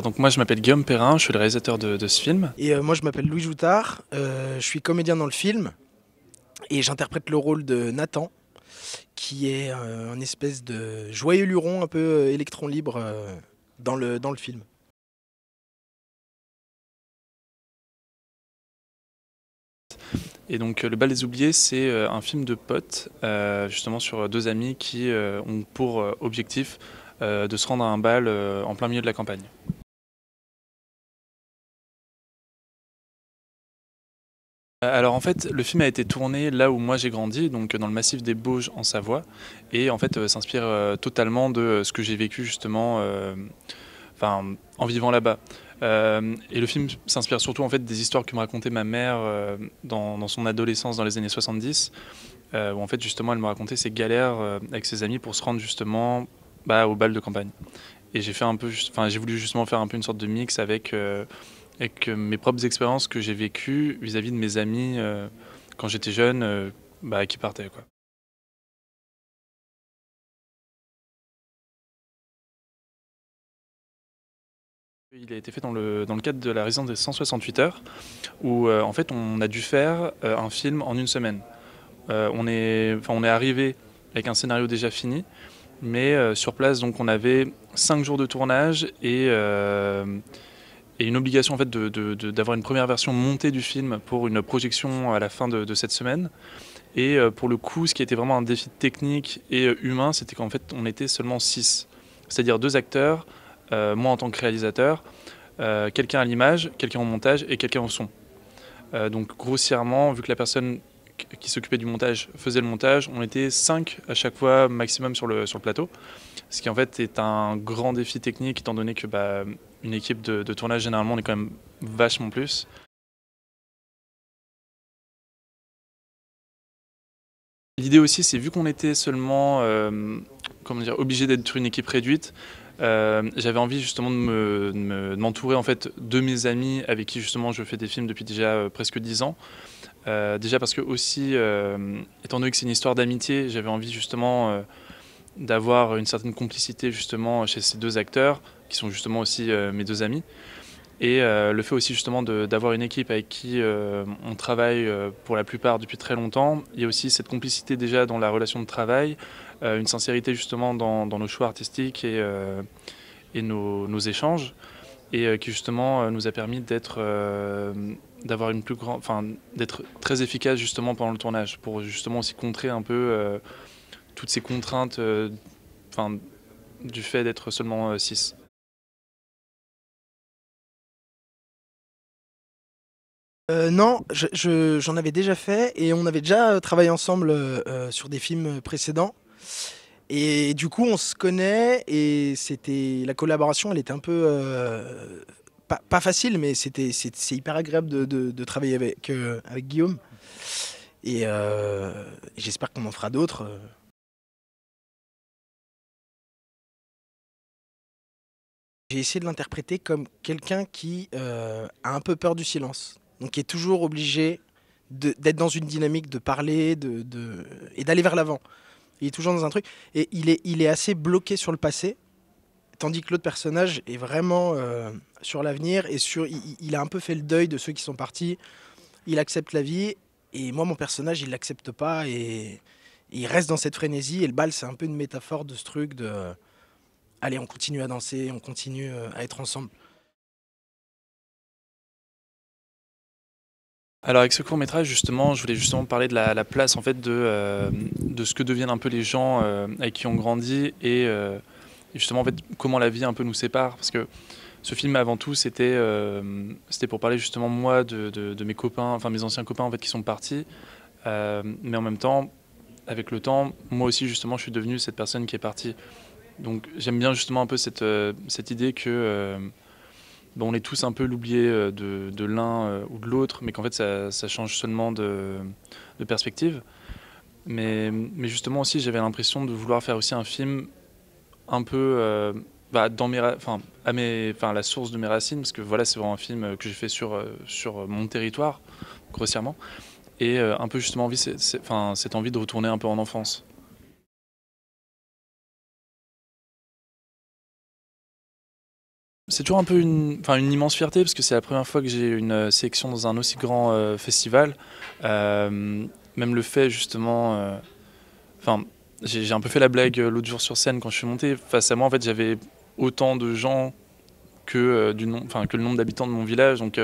Donc moi je m'appelle Guillaume Perrin, je suis le réalisateur de ce film. Moi je m'appelle Louis Joutard, je suis comédien dans le film et j'interprète le rôle de Nathan, qui est un espèce de joyeux luron un peu électron libre dans le film. Et donc Le Bal des Oubliés, c'est un film de potes, justement sur deux amis qui ont pour objectif de se rendre à un bal en plein milieu de la campagne. Alors en fait, le film a été tourné là où moi j'ai grandi, donc dans le massif des Bauges en Savoie, et en fait s'inspire totalement de ce que j'ai vécu justement en vivant là-bas. Et le film s'inspire surtout en fait des histoires que me racontait ma mère dans son adolescence dans les années 70, où en fait justement elle me racontait ses galères avec ses amis pour se rendre justement au bal de campagne. Et j'ai fait un peu, j'ai voulu justement faire un peu une sorte de mix avec mes propres expériences que j'ai vécues vis-à-vis de mes amis quand j'étais jeune, qui partaient quoi. Il a été fait dans le cadre de la résidence des 168 heures, où en fait on a dû faire un film en une semaine. On est arrivé avec un scénario déjà fini, mais sur place donc on avait 5 jours de tournage et une obligation en fait d'avoir une première version montée du film pour une projection à la fin de cette semaine. Et pour le coup, ce qui était vraiment un défi technique et humain, c'était qu'en fait on était seulement 6. C'est-à-dire 2 acteurs, moi en tant que réalisateur, quelqu'un à l'image, quelqu'un au montage et quelqu'un au son. Donc grossièrement, vu que la personne qui s'occupait du montage faisait le montage, on était 5 à chaque fois maximum sur le plateau, ce qui en fait est un grand défi technique étant donné que une équipe de tournage généralement on est quand même vachement plus. L'idée aussi, c'est vu qu'on était seulement comment dire, obligé d'être une équipe réduite, j'avais envie justement de m'entourer en fait de mes amis avec qui justement je fais des films depuis déjà presque 10 ans. Déjà parce que aussi, étant donné que c'est une histoire d'amitié, j'avais envie justement d'avoir une certaine complicité justement chez ces deux acteurs, qui sont justement aussi mes deux amis. Et le fait aussi justement d'avoir une équipe avec qui on travaille pour la plupart depuis très longtemps. Il y a aussi cette complicité déjà dans la relation de travail, une sincérité justement dans nos choix artistiques et nos échanges, et qui justement nous a permis d'avoir une plus grande, d'être très efficace justement pendant le tournage, pour justement aussi contrer un peu toutes ces contraintes enfin, du fait d'être seulement 6. Non, j'en avais déjà fait et on avait déjà travaillé ensemble sur des films précédents. Et du coup, on se connaît et c'était la collaboration, elle était un peu pas facile, mais c'est hyper agréable de travailler avec Guillaume. Et j'espère qu'on en fera d'autres. J'ai essayé de l'interpréter comme quelqu'un qui a un peu peur du silence, donc qui est toujours obligé d'être dans une dynamique, de parler, et d'aller vers l'avant. Il est toujours dans un truc, et il est assez bloqué sur le passé, tandis que l'autre personnage est vraiment sur l'avenir, et il a un peu fait le deuil de ceux qui sont partis, il accepte la vie, et moi mon personnage il l'accepte pas, et il reste dans cette frénésie, et le bal c'est un peu une métaphore de ce truc de allez, on continue à danser, on continue à être ensemble. Alors avec ce court métrage justement, je voulais justement parler de la place en fait de ce que deviennent un peu les gens avec qui on grandit et justement en fait comment la vie un peu nous sépare, parce que ce film avant tout c'était pour parler justement moi de mes copains, enfin mes anciens copains en fait qui sont partis, mais en même temps avec le temps moi aussi justement je suis devenu cette personne qui est partie. Donc j'aime bien justement un peu cette idée que on est tous un peu l'oublié de l'un ou de l'autre, mais qu'en fait ça change seulement de perspective. Mais justement aussi j'avais l'impression de vouloir faire aussi un film un peu dans la source de mes racines, parce que voilà c'est vraiment un film que j'ai fait sur mon territoire, grossièrement, et un peu justement cette envie de retourner un peu en enfance. C'est toujours un peu une immense fierté parce que c'est la première fois que j'ai une sélection dans un aussi grand festival. Même le fait justement, enfin, j'ai un peu fait la blague l'autre jour sur scène quand je suis monté. Face à moi, en fait, j'avais autant de gens que, que le nombre d'habitants de mon village. Donc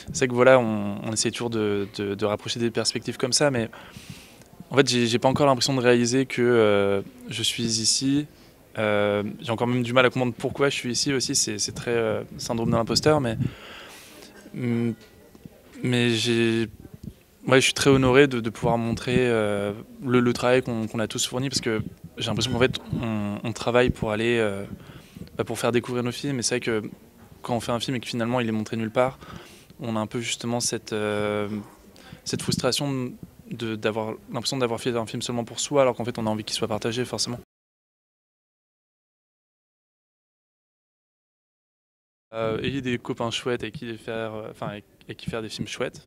c'est vrai que voilà, on essaie toujours de rapprocher des perspectives comme ça, mais en fait, j'ai pas encore l'impression de réaliser que je suis ici. J'ai encore même du mal à comprendre pourquoi je suis ici aussi, c'est très syndrome de l'imposteur, mm, mais ouais, je suis très honoré de pouvoir montrer le travail qu'on a tous fourni, parce que j'ai l'impression qu'en fait on travaille pour aller, pour faire découvrir nos films, et c'est vrai que quand on fait un film et que finalement il est montré nulle part, on a un peu justement cette frustration d'avoir l'impression d'avoir fait un film seulement pour soi, alors qu'en fait on a envie qu'il soit partagé forcément. Ayez des copains chouettes avec qui faire, avec qui faire des films chouettes.